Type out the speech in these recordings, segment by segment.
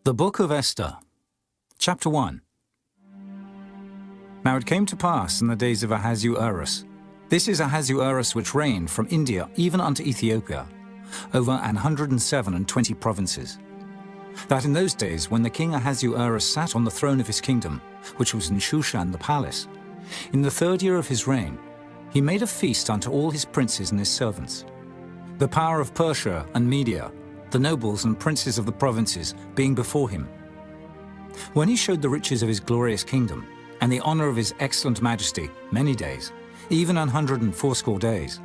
The Book of Esther, Chapter 1. Now it came to pass in the days of Ahasuerus. This is Ahasuerus which reigned from India even unto Ethiopia, over 127 provinces. That in those days when the king Ahasuerus sat on the throne of his kingdom, which was in Shushan the palace, in the 3rd year of his reign, he made a feast unto all his princes and his servants. The power of Persia and Media, the nobles and princes of the provinces, being before him. When he showed the riches of his glorious kingdom, and the honor of his excellent majesty, many days, even 180 days.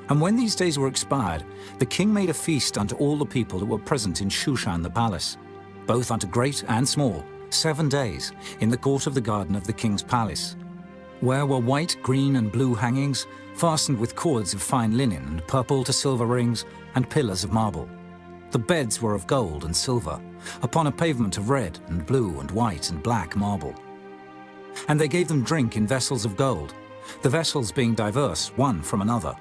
And when these days were expired, the king made a feast unto all the people that were present in Shushan the palace, both unto great and small, 7 days, in the court of the garden of the king's palace, where were white, green, and blue hangings, fastened with cords of fine linen, and purple to silver rings, and pillars of marble. The beds were of gold and silver, upon a pavement of red, and blue, and white, and black marble. And they gave them drink in vessels of gold, the vessels being diverse one from another,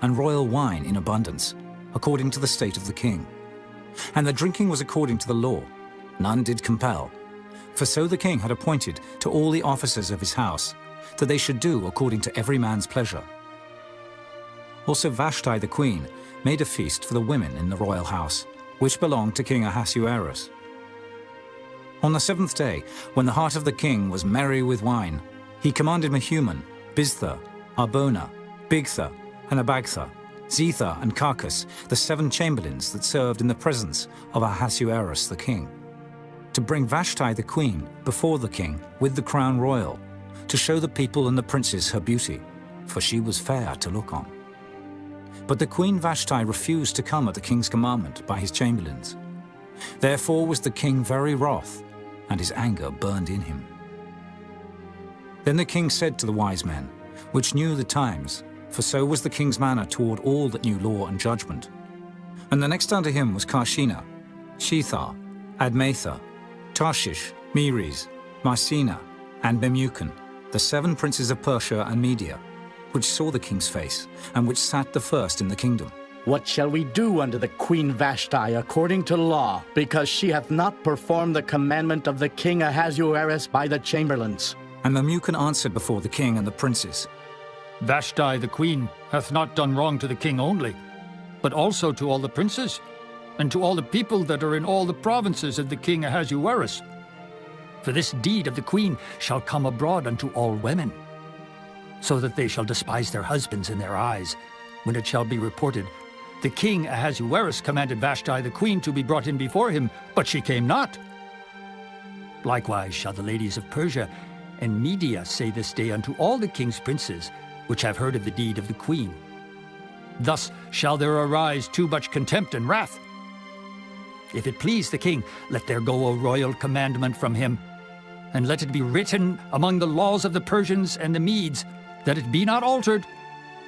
and royal wine in abundance, according to the state of the king. And the drinking was according to the law, none did compel. For so the king had appointed to all the officers of his house, that they should do according to every man's pleasure. Also Vashti the queen made a feast for the women in the royal house, which belonged to King Ahasuerus. On the 7th day, when the heart of the king was merry with wine, he commanded Mehuman, Biztha, Arbona, Bigtha, and Abagtha, Zetha, and Carcass, the 7 chamberlains that served in the presence of Ahasuerus the king, to bring Vashti the queen before the king with the crown royal, to show the people and the princes her beauty, for she was fair to look on. But the queen Vashti refused to come at the king's commandment by his chamberlains. Therefore was the king very wroth, and his anger burned in him. Then the king said to the wise men, which knew the times, for so was the king's manner toward all that knew law and judgment. And the next unto him was Carshena, Shethar, Admatha, Tarshish, Meres, Marsena, and Memucan, the 7 princes of Persia and Media, which saw the king's face, and which sat the first in the kingdom. What shall we do unto the queen Vashti according to law, because she hath not performed the commandment of the king Ahasuerus by the chamberlains? And Memucan answered before the king and the princes, Vashti the queen hath not done wrong to the king only, but also to all the princes, and to all the people that are in all the provinces of the king Ahasuerus. For this deed of the queen shall come abroad unto all women, so that they shall despise their husbands in their eyes, when it shall be reported, the king Ahasuerus commanded Vashti the queen to be brought in before him, but she came not. Likewise shall the ladies of Persia and Media say this day unto all the king's princes, which have heard of the deed of the queen. Thus shall there arise too much contempt and wrath. If it please the king, let there go a royal commandment from him, and let it be written among the laws of the Persians and the Medes, that it be not altered,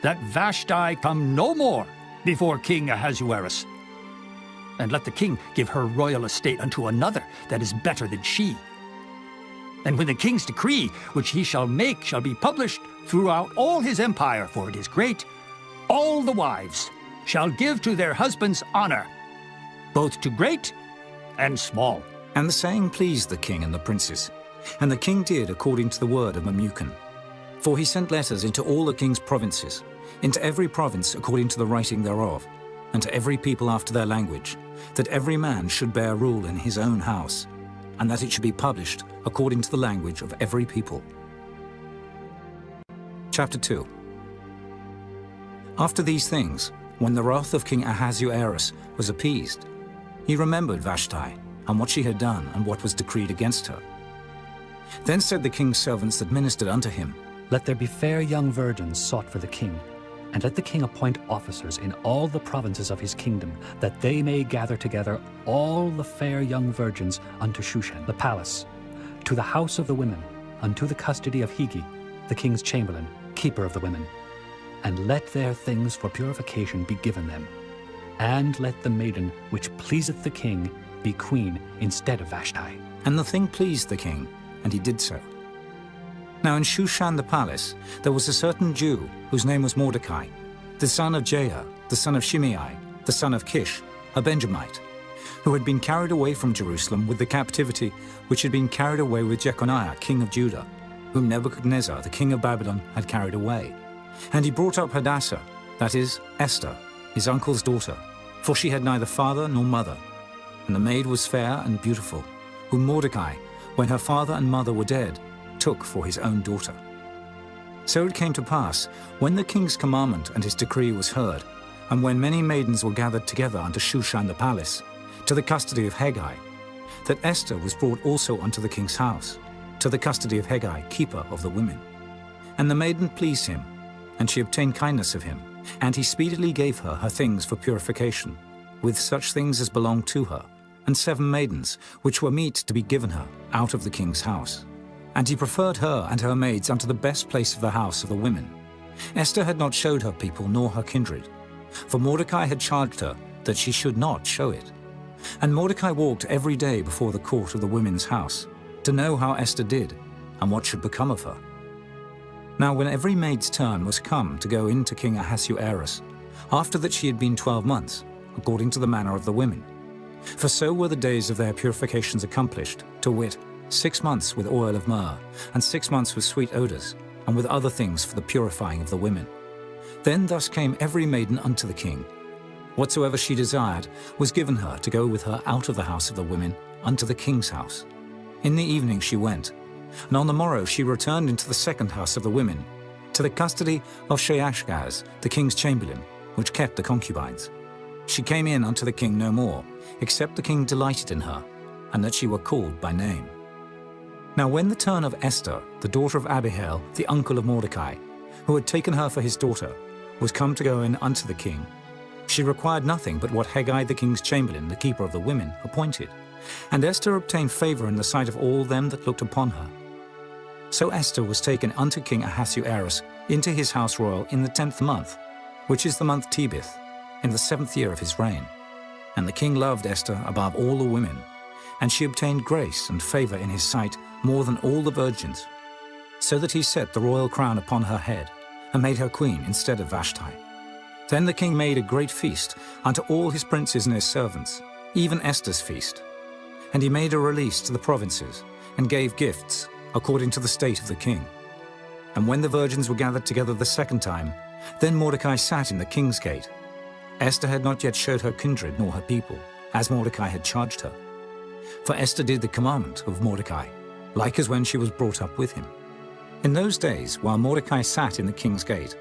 that Vashti come no more before King Ahasuerus. And let the king give her royal estate unto another that is better than she. And when the king's decree, which he shall make, shall be published throughout all his empire, for it is great, all the wives shall give to their husbands honor, both to great and small. And the saying pleased the king and the princes, and the king did according to the word of Memucan. For he sent letters into all the king's provinces, into every province according to the writing thereof, and to every people after their language, that every man should bear rule in his own house, and that it should be published according to the language of every people. Chapter 2. After these things, when the wrath of King Ahasuerus was appeased, he remembered Vashti, and what she had done, and what was decreed against her. Then said the king's servants that ministered unto him, Let there be fair young virgins sought for the king, and let the king appoint officers in all the provinces of his kingdom, that they may gather together all the fair young virgins unto Shushan the palace, to the house of the women, unto the custody of Hegi, the king's chamberlain, keeper of the women. And let their things for purification be given them. And let the maiden which pleaseth the king be queen instead of Vashti. And the thing pleased the king, and he did so. Now in Shushan the palace there was a certain Jew, whose name was Mordecai, the son of Jair, the son of Shimei, the son of Kish, a Benjamite, who had been carried away from Jerusalem with the captivity which had been carried away with Jeconiah, king of Judah, whom Nebuchadnezzar, the king of Babylon, had carried away. And he brought up Hadassah, that is, Esther, his uncle's daughter, for she had neither father nor mother. And the maid was fair and beautiful, whom Mordecai, when her father and mother were dead, took for his own daughter. So it came to pass, when the king's commandment and his decree was heard, and when many maidens were gathered together unto Shushan the palace, to the custody of Hegai, that Esther was brought also unto the king's house, to the custody of Hegai, keeper of the women. And the maiden pleased him, and she obtained kindness of him, and he speedily gave her her things for purification, with such things as belonged to her, and 7 maidens, which were meet to be given her out of the king's house. And he preferred her and her maids unto the best place of the house of the women. Esther had not showed her people nor her kindred, for Mordecai had charged her that she should not show it. And Mordecai walked every day before the court of the women's house, to know how Esther did, and what should become of her. Now when every maid's turn was come to go in to King Ahasuerus, after that she had been 12 months, according to the manner of the women. For so were the days of their purifications accomplished, to wit, 6 months with oil of myrrh, and 6 months with sweet odours, and with other things for the purifying of the women. Then thus came every maiden unto the king. Whatsoever she desired was given her to go with her out of the house of the women unto the king's house. In the evening she went, and on the morrow she returned into the second house of the women, to the custody of Sheashgaz, the king's chamberlain, which kept the concubines. She came in unto the king no more, except the king delighted in her, and that she were called by name. Now when the turn of Esther, the daughter of Abihail, the uncle of Mordecai, who had taken her for his daughter, was come to go in unto the king, she required nothing but what Hegai the king's chamberlain, the keeper of the women, appointed. And Esther obtained favor in the sight of all them that looked upon her. So Esther was taken unto King Ahasuerus into his house royal in the 10th month, which is the month Tebeth, in the 7th year of his reign. And the king loved Esther above all the women, and she obtained grace and favor in his sight more than all the virgins, so that he set the royal crown upon her head, and made her queen instead of Vashti. Then the king made a great feast unto all his princes and his servants, even Esther's feast. And he made a release to the provinces, and gave gifts, according to the state of the king. And when the virgins were gathered together the second time, then Mordecai sat in the king's gate. Esther had not yet showed her kindred nor her people, as Mordecai had charged her. For Esther did the commandment of Mordecai, like as when she was brought up with him. In those days, while Mordecai sat in the king's gate,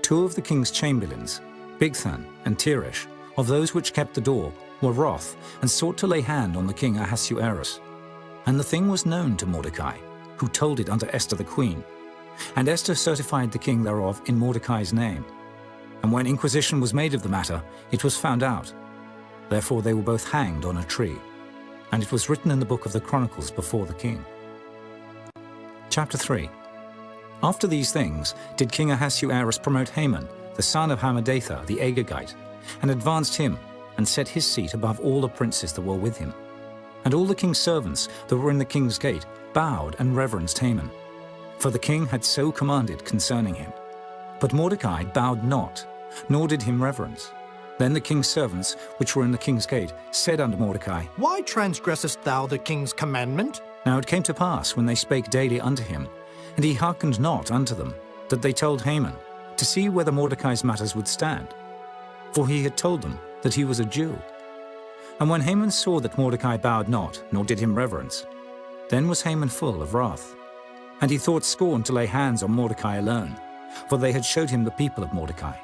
2 of the king's chamberlains, Bigthan and Teresh, of those which kept the door, were wroth, and sought to lay hand on the king Ahasuerus. And the thing was known to Mordecai, who told it unto Esther the queen. And Esther certified the king thereof in Mordecai's name. And when inquisition was made of the matter, it was found out. Therefore they were both hanged on a tree. And it was written in the book of the Chronicles before the king. Chapter 3. After these things did King Ahasuerus promote Haman, the son of Hammedatha the Agagite, and advanced him, and set his seat above all the princes that were with him. And all the king's servants that were in the king's gate bowed and reverenced Haman, for the king had so commanded concerning him. But Mordecai bowed not, nor did him reverence. Then the king's servants, which were in the king's gate, said unto Mordecai, Why transgressest thou the king's commandment? Now it came to pass, when they spake daily unto him, and he hearkened not unto them, that they told Haman, to see whether Mordecai's matters would stand. For he had told them that he was a Jew. And when Haman saw that Mordecai bowed not, nor did him reverence, then was Haman full of wrath. And he thought scorn to lay hands on Mordecai alone, for they had showed him the people of Mordecai.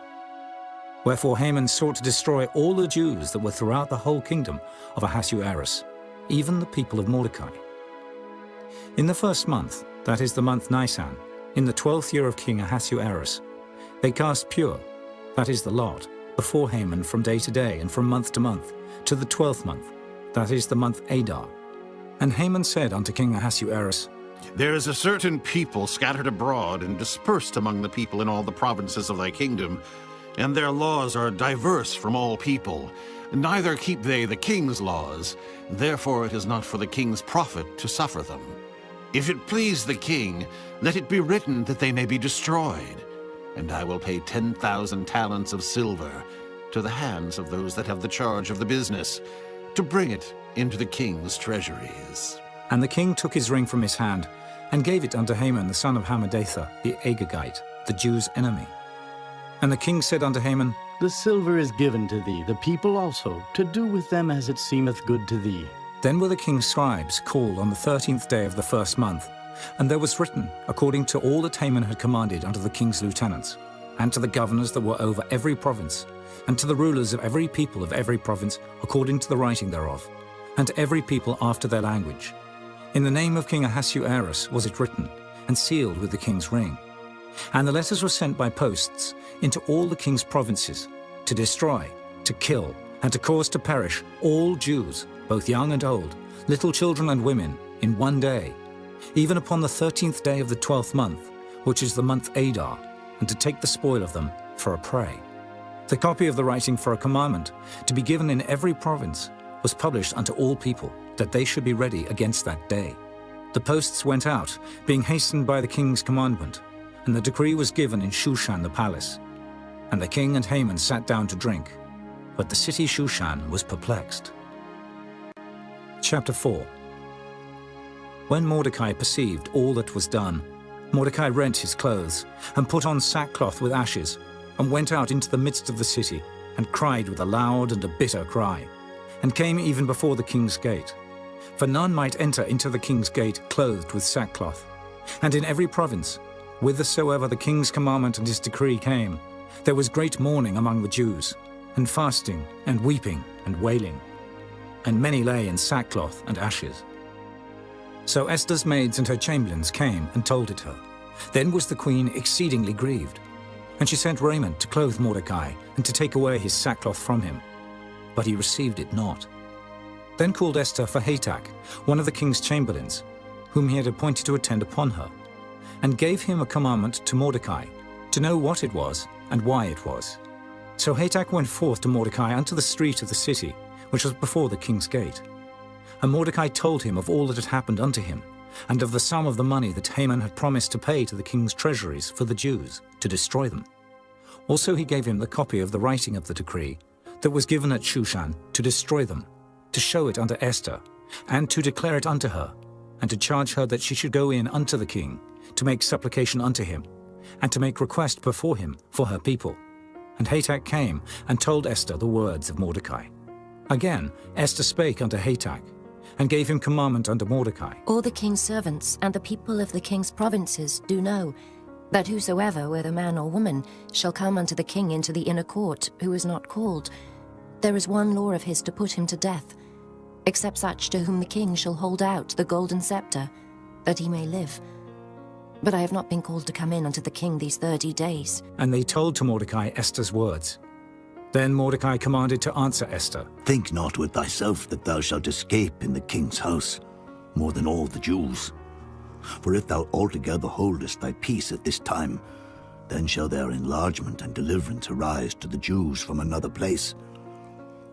Wherefore Haman sought to destroy all the Jews that were throughout the whole kingdom of Ahasuerus, even the people of Mordecai. In the 1st month, that is the month Nisan, in the 12th year of King Ahasuerus, they cast pure, that is the lot, before Haman from day to day and from month to month, to the 12th month, that is the month Adar. And Haman said unto King Ahasuerus, There is a certain people scattered abroad and dispersed among the people in all the provinces of thy kingdom, and their laws are diverse from all people. Neither keep they the king's laws, therefore it is not for the king's profit to suffer them. If it please the king, let it be written that they may be destroyed, and I will pay 10,000 talents of silver to the hands of those that have the charge of the business, to bring it into the king's treasuries. And the king took his ring from his hand and gave it unto Haman the son of Hammedatha, the Agagite, the Jews' enemy. And the king said unto Haman, The silver is given to thee, the people also, to do with them as it seemeth good to thee. Then were the king's scribes called on the 13th day of the first month, and there was written, according to all that Haman had commanded unto the king's lieutenants, and to the governors that were over every province, and to the rulers of every people of every province, according to the writing thereof, and to every people after their language. In the name of King Ahasuerus was it written, and sealed with the king's ring. And the letters were sent by posts into all the king's provinces, to destroy, to kill, and to cause to perish all Jews, both young and old, little children and women, in one day, even upon the 13th day of the 12th month, which is the month Adar, and to take the spoil of them for a prey. The copy of the writing for a commandment, to be given in every province, was published unto all people, that they should be ready against that day. The posts went out, being hastened by the king's commandment, and the decree was given in Shushan the palace. And the king and Haman sat down to drink, but the city Shushan was perplexed. Chapter 4. When Mordecai perceived all that was done, Mordecai rent his clothes, and put on sackcloth with ashes, and went out into the midst of the city, and cried with a loud and a bitter cry, and came even before the king's gate. For none might enter into the king's gate clothed with sackcloth. And in every province, whithersoever the king's commandment and his decree came, there was great mourning among the Jews, and fasting, and weeping, and wailing. And many lay in sackcloth and ashes. So Esther's maids and her chamberlains came and told it her. Then was the queen exceedingly grieved. And she sent raiment to clothe Mordecai, and to take away his sackcloth from him. But he received it not. Then called Esther for Hatach, one of the king's chamberlains, whom he had appointed to attend upon her, and gave him a commandment to Mordecai, to know what it was and why it was. So Hatach went forth to Mordecai unto the street of the city, which was before the king's gate. And Mordecai told him of all that had happened unto him, and of the sum of the money that Haman had promised to pay to the king's treasuries for the Jews, to destroy them. Also he gave him the copy of the writing of the decree that was given at Shushan, to destroy them, to show it unto Esther, and to declare it unto her, and to charge her that she should go in unto the king, to make supplication unto him, and to make request before him for her people. And Hatach came and told Esther the words of Mordecai. Again Esther spake unto Hatach, and gave him commandment unto Mordecai. All the king's servants and the people of the king's provinces do know that whosoever, whether man or woman, shall come unto the king into the inner court, who is not called, there is one law of his to put him to death, except such to whom the king shall hold out the golden scepter, that he may live. But I have not been called to come in unto the king these 30 days. And they told to Mordecai Esther's words. Then Mordecai commanded to answer Esther. Think not with thyself that thou shalt escape in the king's house, more than all the Jews. For if thou altogether holdest thy peace at this time, then shall their enlargement and deliverance arise to the Jews from another place.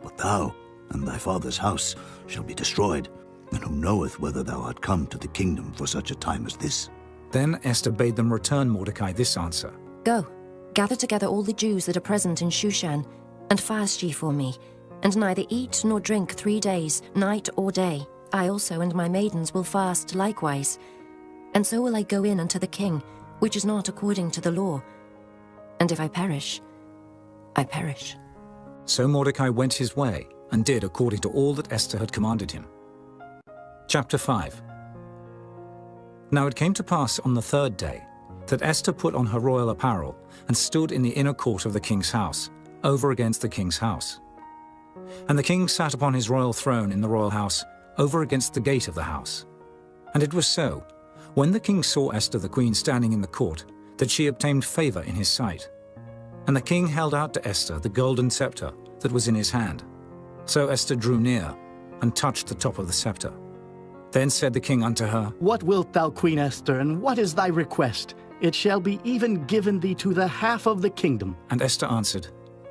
But thou and thy father's house shall be destroyed, and who knoweth whether thou art come to the kingdom for such a time as this? Then Esther bade them return Mordecai this answer. Go, gather together all the Jews that are present in Shushan, and fast ye for me, and neither eat nor drink 3 days, night or day. I also and my maidens will fast likewise. And so will I go in unto the king, which is not according to the law. And if I perish, I perish. So Mordecai went his way, and did according to all that Esther had commanded him. Chapter 5. Now it came to pass on the 3rd day, that Esther put on her royal apparel, and stood in the inner court of the king's house, over against the king's house. And the king sat upon his royal throne in the royal house, over against the gate of the house. And it was so, when the king saw Esther the queen standing in the court, that she obtained favor in his sight. And the king held out to Esther the golden scepter that was in his hand. So Esther drew near, and touched the top of the scepter. Then said the king unto her, What wilt thou, Queen Esther, and what is thy request? It shall be even given thee to the half of the kingdom. And Esther answered,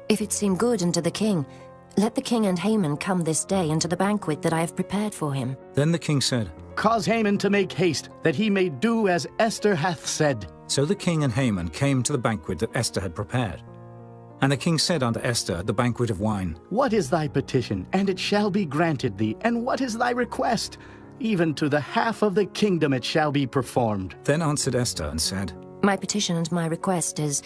If it seem good unto the king, let the king and Haman come this day unto the banquet that I have prepared for him. Then the king said, Cause Haman to make haste, that he may do as Esther hath said. So the king and Haman came to the banquet that Esther had prepared. And the king said unto Esther at the banquet of wine, What is thy petition? And it shall be granted thee. And what is thy request? Even to the half of the kingdom it shall be performed. Then answered Esther and said, My petition and my request is,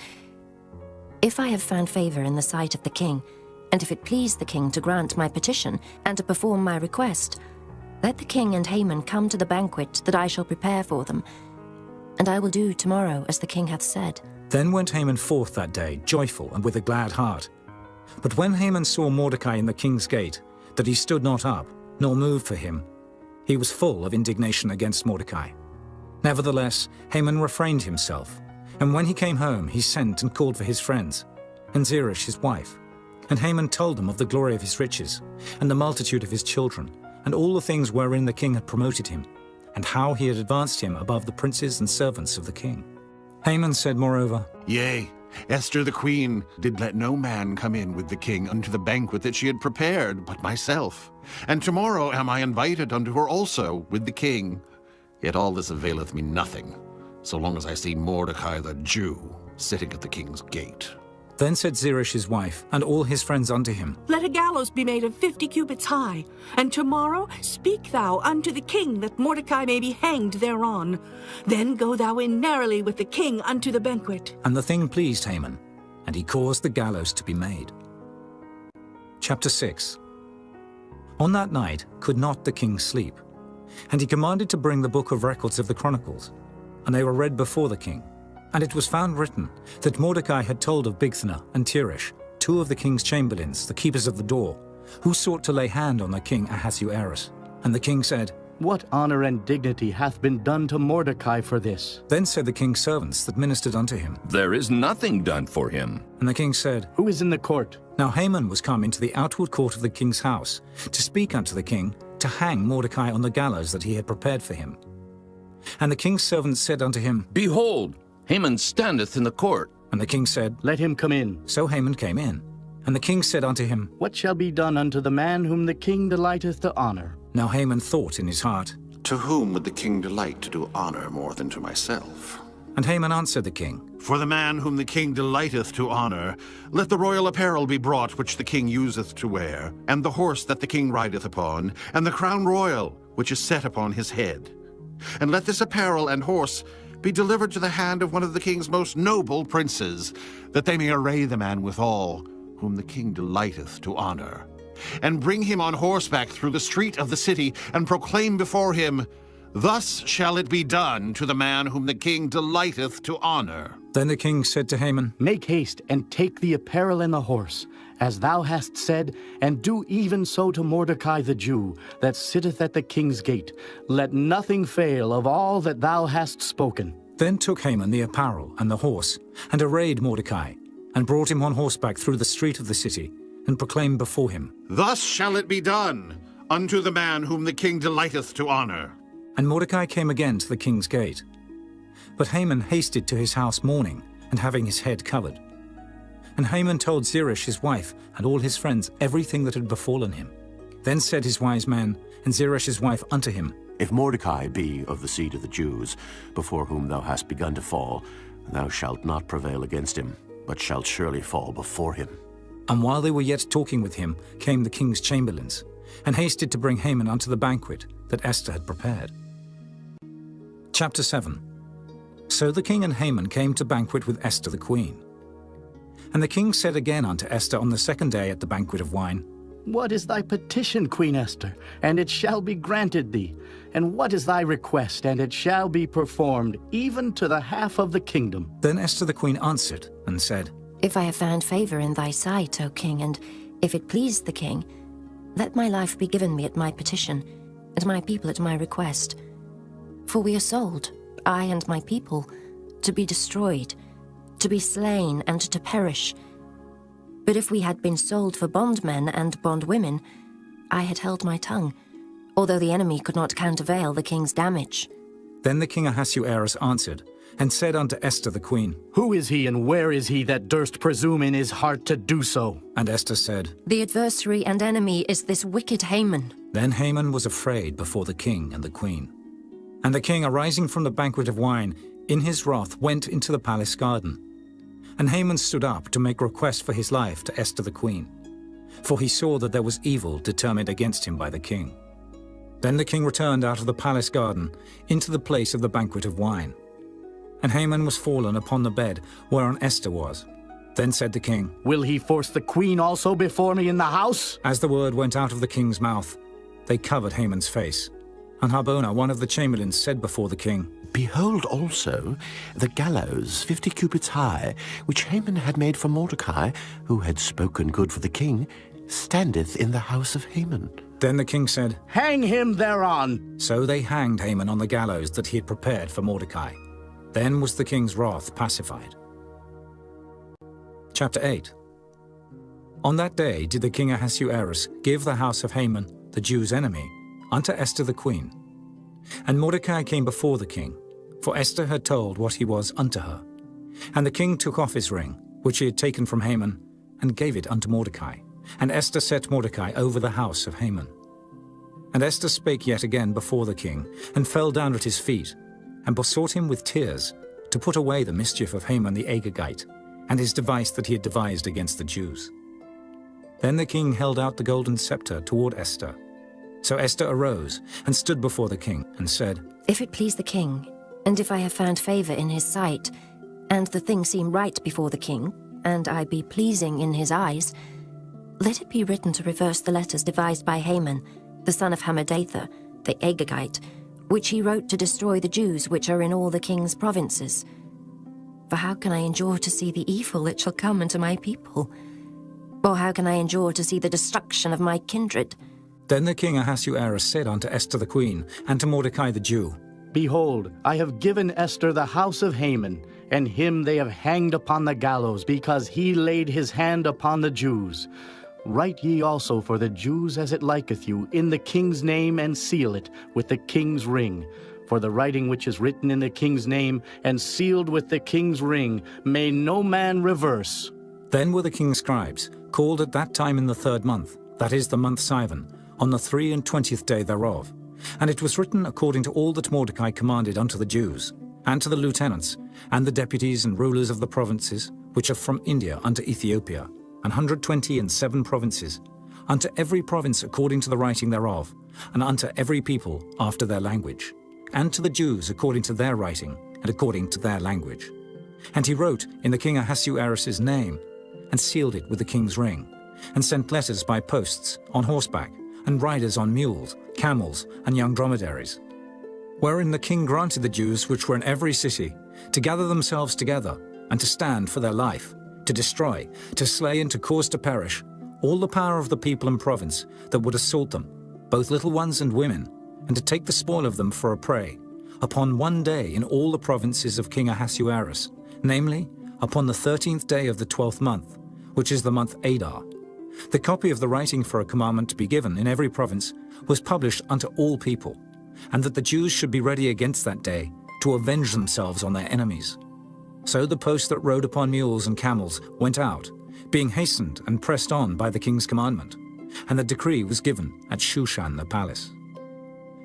if I have found favor in the sight of the king, and if it please the king to grant my petition and to perform my request, let the king and Haman come to the banquet that I shall prepare for them, and I will do tomorrow as the king hath said. Then went Haman forth that day, joyful and with a glad heart. But when Haman saw Mordecai in the king's gate, that he stood not up, nor moved for him, he was full of indignation against Mordecai. Nevertheless, Haman refrained himself, and when he came home, he sent and called for his friends, and Zeresh his wife. And Haman told them of the glory of his riches, and the multitude of his children, and all the things wherein the king had promoted him, and how he had advanced him above the princes and servants of the king. Haman said moreover, Yea, Esther the queen did let no man come in with the king unto the banquet that she had prepared, but myself. And tomorrow am I invited unto her also with the king. Yet all this availeth me nothing, so long as I see Mordecai the Jew sitting at the king's gate. Then said Zeresh his wife, and all his friends unto him, Let a gallows be made of 50 cubits high, and tomorrow speak thou unto the king that Mordecai may be hanged thereon. Then go thou in narrowly with the king unto the banquet. And the thing pleased Haman, and he caused the gallows to be made. Chapter 6. On that night could not the king sleep, and he commanded to bring the book of records of the Chronicles, and they were read before the king. And it was found written that Mordecai had told of Bigthana and Teresh, two of the king's chamberlains, the keepers of the door, who sought to lay hand on the king Ahasuerus. And the king said, What honor and dignity hath been done to Mordecai for this? Then said the king's servants that ministered unto him, There is nothing done for him. And the king said, Who is in the court? Now Haman was come into the outward court of the king's house, to speak unto the king, to hang Mordecai on the gallows that he had prepared for him. And the king's servants said unto him, Behold, Haman standeth in the court. And the king said, Let him come in. So Haman came in. And the king said unto him, What shall be done unto the man whom the king delighteth to honor? Now Haman thought in his heart, To whom would the king delight to do honor more than to myself? And Haman answered the king, For the man whom the king delighteth to honor, let the royal apparel be brought which the king useth to wear, and the horse that the king rideth upon, and the crown royal which is set upon his head. And let this apparel and horse be delivered to the hand of one of the king's most noble princes, that they may array the man withal, whom the king delighteth to honor, and bring him on horseback through the street of the city, and proclaim before him, Thus shall it be done to the man whom the king delighteth to honor. Then the king said to Haman, Make haste and take the apparel and the horse, as thou hast said, and do even so to Mordecai the Jew, that sitteth at the king's gate. Let nothing fail of all that thou hast spoken. Then took Haman the apparel and the horse, and arrayed Mordecai, and brought him on horseback through the street of the city, and proclaimed before him, Thus shall it be done unto the man whom the king delighteth to honor. And Mordecai came again to the king's gate. But Haman hasted to his house mourning, and having his head covered. And Haman told Zeresh his wife and all his friends everything that had befallen him. Then said his wise men and Zeresh his wife unto him, If Mordecai be of the seed of the Jews, before whom thou hast begun to fall, thou shalt not prevail against him, but shalt surely fall before him. And while they were yet talking with him, came the king's chamberlains, and hasted to bring Haman unto the banquet that Esther had prepared. Chapter 7. So the king and Haman came to banquet with Esther the queen. And the king said again unto Esther on the second day at the banquet of wine, What is thy petition, Queen Esther? And it shall be granted thee. And what is thy request? And it shall be performed, even to the half of the kingdom. Then Esther the queen answered and said, If I have found favor in thy sight, O king, and if it please the king, let my life be given me at my petition, and my people at my request. For we are sold, I and my people, to be destroyed, to be slain, and to perish. But if we had been sold for bondmen and bondwomen, I had held my tongue, although the enemy could not countervail the king's damage. Then the king Ahasuerus answered, and said unto Esther the queen, Who is he, and where is he that durst presume in his heart to do so? And Esther said, The adversary and enemy is this wicked Haman. Then Haman was afraid before the king and the queen. And the king, arising from the banquet of wine, in his wrath went into the palace garden. And Haman stood up to make request for his life to Esther the queen, for he saw that there was evil determined against him by the king. Then the king returned out of the palace garden into the place of the banquet of wine. And Haman was fallen upon the bed whereon Esther was. Then said the king, Will he force the queen also before me in the house? As the word went out of the king's mouth, they covered Haman's face. And Harbona, one of the chamberlains, said before the king, Behold also the gallows 50 cubits high, which Haman had made for Mordecai, who had spoken good for the king, standeth in the house of Haman. Then the king said, Hang him thereon. So they hanged Haman on the gallows that he had prepared for Mordecai. Then was the king's wrath pacified. Chapter 8. On that day did the king Ahasuerus give the house of Haman, the Jews' enemy, unto Esther the queen. And Mordecai came before the king, for Esther had told what he was unto her. And the king took off his ring, which he had taken from Haman, and gave it unto Mordecai. And Esther set Mordecai over the house of Haman. And Esther spake yet again before the king, and fell down at his feet, and besought him with tears to put away the mischief of Haman the Agagite, and his device that he had devised against the Jews. Then the king held out the golden scepter toward Esther. So Esther arose and stood before the king, and said, If it please the king, and if I have found favor in his sight, and the thing seem right before the king, and I be pleasing in his eyes, let it be written to reverse the letters devised by Haman, the son of Hammedatha, the Agagite, which he wrote to destroy the Jews which are in all the king's provinces. For how can I endure to see the evil that shall come unto my people? Or how can I endure to see the destruction of my kindred? Then the king Ahasuerus said unto Esther the queen, and to Mordecai the Jew, Behold, I have given Esther the house of Haman, and him they have hanged upon the gallows, because he laid his hand upon the Jews. Write ye also for the Jews as it liketh you, in the king's name, and seal it with the king's ring. For the writing which is written in the king's name, and sealed with the king's ring, may no man reverse. Then were the king's scribes called at that time in the 3rd month, that is the month Sivan, on the 23rd day thereof. And it was written according to all that Mordecai commanded unto the Jews, and to the lieutenants, and the deputies and rulers of the provinces, which are from India unto Ethiopia, 127 provinces, unto every province according to the writing thereof, and unto every people after their language, and to the Jews according to their writing, and according to their language. And he wrote in the king Ahasuerus' name, and sealed it with the king's ring, and sent letters by posts, on horseback, and riders on mules, camels, and young dromedaries. Wherein the king granted the Jews which were in every city to gather themselves together, and to stand for their life, to destroy, to slay, and to cause to perish all the power of the people and province that would assault them, both little ones and women, and to take the spoil of them for a prey, upon one day in all the provinces of King Ahasuerus, namely, upon the 13th day of the 12th month, which is the month Adar. The copy of the writing for a commandment to be given in every province was published unto all people, and that the Jews should be ready against that day to avenge themselves on their enemies. So the post that rode upon mules and camels went out, being hastened and pressed on by the king's commandment, and the decree was given at Shushan the palace.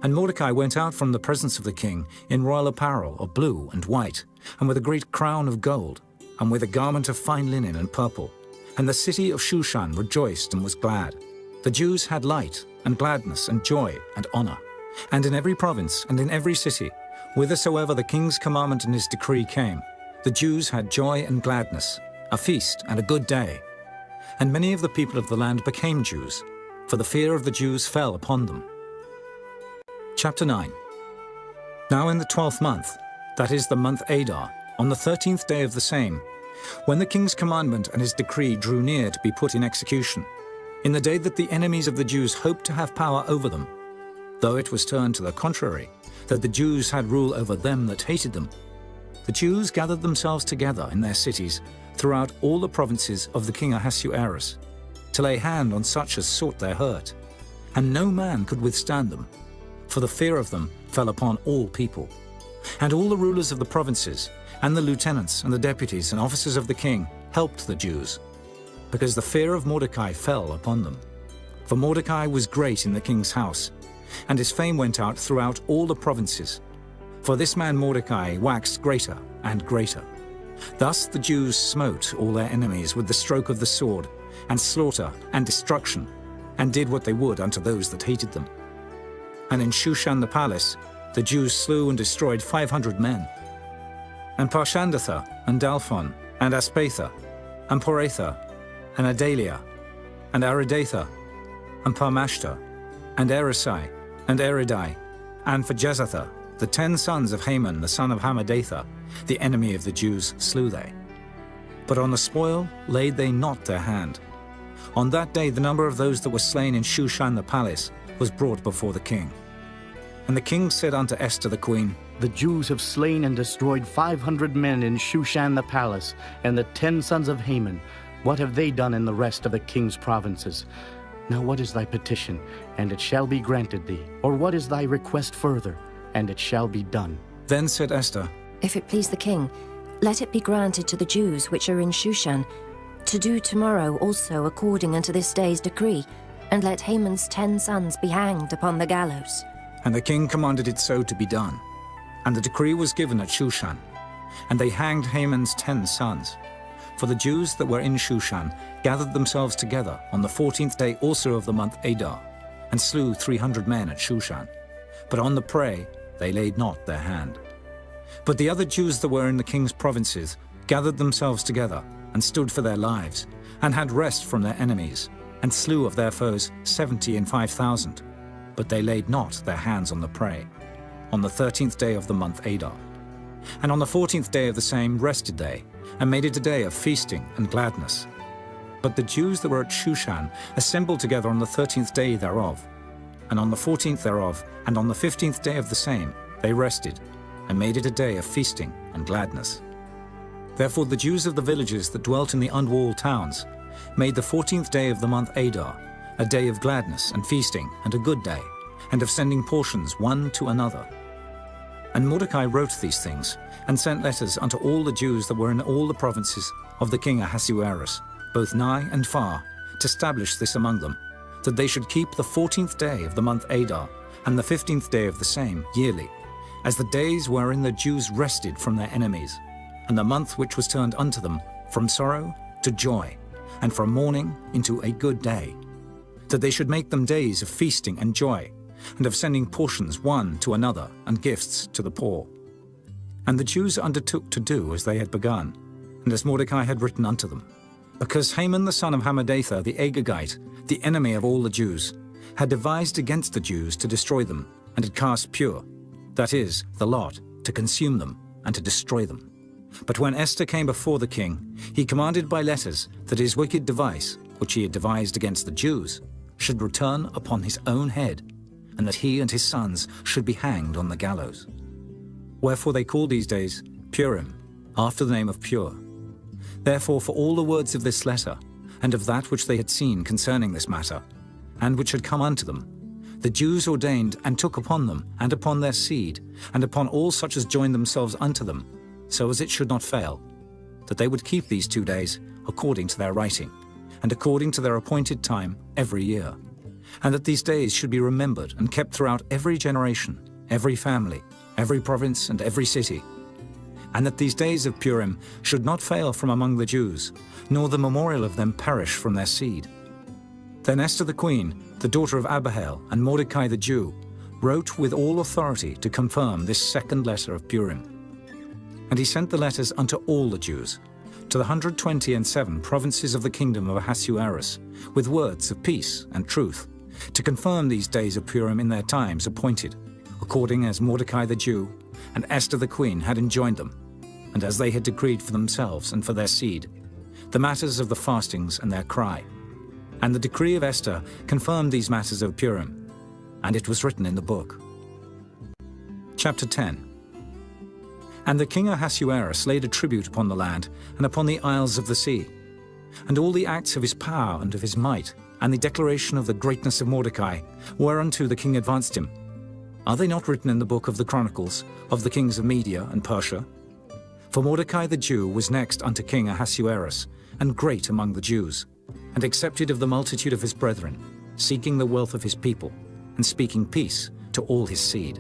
And Mordecai went out from the presence of the king in royal apparel of blue and white, and with a great crown of gold, and with a garment of fine linen and purple. And the city of Shushan rejoiced and was glad. The Jews had light and gladness and joy and honor. And in every province and in every city, whithersoever the king's commandment and his decree came, the Jews had joy and gladness, a feast and a good day. And many of the people of the land became Jews, for the fear of the Jews fell upon them. Chapter 9. Now in the 12th month, that is the month Adar, on the 13th day of the same, when the king's commandment and his decree drew near to be put in execution, in the day that the enemies of the Jews hoped to have power over them, though it was turned to the contrary, that the Jews had rule over them that hated them, the Jews gathered themselves together in their cities throughout all the provinces of the king Ahasuerus, to lay hand on such as sought their hurt, and no man could withstand them, for the fear of them fell upon all people. And all the rulers of the provinces, and the lieutenants and the deputies and officers of the king helped the Jews, because the fear of Mordecai fell upon them. For Mordecai was great in the king's house, and his fame went out throughout all the provinces. For this man Mordecai waxed greater and greater. Thus the Jews smote all their enemies with the stroke of the sword, and slaughter and destruction, and did what they would unto those that hated them. And in Shushan the palace the Jews slew and destroyed 500 men. And Parshandatha, and Dalphon, and Aspatha, and Poratha, and Adalia, and Aridatha, and Parmashta, and Erisai, and Eridai, and for Jezatha, the 10 sons of Haman the son of Hammedatha, the enemy of the Jews, slew they. But on the spoil laid they not their hand. On that day the number of those that were slain in Shushan the palace was brought before the king. And the king said unto Esther the queen, The Jews have slain and destroyed 500 men in Shushan the palace, and the 10 sons of Haman. What have they done in the rest of the king's provinces? Now what is thy petition, and it shall be granted thee? Or what is thy request further, and it shall be done? Then said Esther, If it please the king, let it be granted to the Jews which are in Shushan, to do tomorrow also according unto this day's decree, and let Haman's 10 sons be hanged upon the gallows. And the king commanded it so to be done. And the decree was given at Shushan. And they hanged Haman's 10 sons. For the Jews that were in Shushan gathered themselves together on the 14th day also of the month Adar, and slew 300 men at Shushan. But on the prey they laid not their hand. But the other Jews that were in the king's provinces gathered themselves together, and stood for their lives, and had rest from their enemies, and slew of their foes 75,000. But they laid not their hands on the prey, on the 13th day of the month Adar. And on the 14th day of the same rested they, and made it a day of feasting and gladness. But the Jews that were at Shushan assembled together on the 13th day thereof. And on the 14th thereof, and on the 15th day of the same, they rested, and made it a day of feasting and gladness. Therefore the Jews of the villages that dwelt in the unwalled towns made the 14th day of the month Adar a day of gladness and feasting and a good day, and of sending portions one to another. And Mordecai wrote these things, and sent letters unto all the Jews that were in all the provinces of the king Ahasuerus, both nigh and far, to establish this among them, that they should keep the 14th day of the month Adar, and the 15th day of the same yearly, as the days wherein the Jews rested from their enemies, and the month which was turned unto them from sorrow to joy, and from mourning into a good day, that they should make them days of feasting and joy, and of sending portions one to another, and gifts to the poor. And the Jews undertook to do as they had begun, and as Mordecai had written unto them, because Haman the son of Hammedatha the Agagite, the enemy of all the Jews, had devised against the Jews to destroy them, and had cast pur, that is, the lot, to consume them, and to destroy them. But when Esther came before the king, he commanded by letters that his wicked device, which he had devised against the Jews, should return upon his own head, and that he and his sons should be hanged on the gallows. Wherefore they called these days Purim, after the name of Pur. Therefore for all the words of this letter, and of that which they had seen concerning this matter, and which had come unto them, the Jews ordained and took upon them, and upon their seed, and upon all such as joined themselves unto them, so as it should not fail, that they would keep these 2 days according to their writing, and according to their appointed time every year, and that these days should be remembered and kept throughout every generation, every family, every province, and every city, and that these days of Purim should not fail from among the Jews, nor the memorial of them perish from their seed. Then Esther the queen, the daughter of Abihail, and Mordecai the Jew, wrote with all authority to confirm this second letter of Purim. And he sent the letters unto all the Jews, to the 127 provinces of the kingdom of Ahasuerus, with words of peace and truth, to confirm these days of Purim in their times appointed, according as Mordecai the Jew and Esther the queen had enjoined them, and as they had decreed for themselves and for their seed, the matters of the fastings and their cry. And the decree of Esther confirmed these matters of Purim, and it was written in the book. Chapter 10. And the king Ahasuerus laid a tribute upon the land and upon the isles of the sea, and all the acts of his power and of his might, and the declaration of the greatness of Mordecai, whereunto the king advanced him. Are they not written in the book of the Chronicles of the kings of Media and Persia? For Mordecai the Jew was next unto King Ahasuerus, and great among the Jews, and accepted of the multitude of his brethren, seeking the wealth of his people, and speaking peace to all his seed.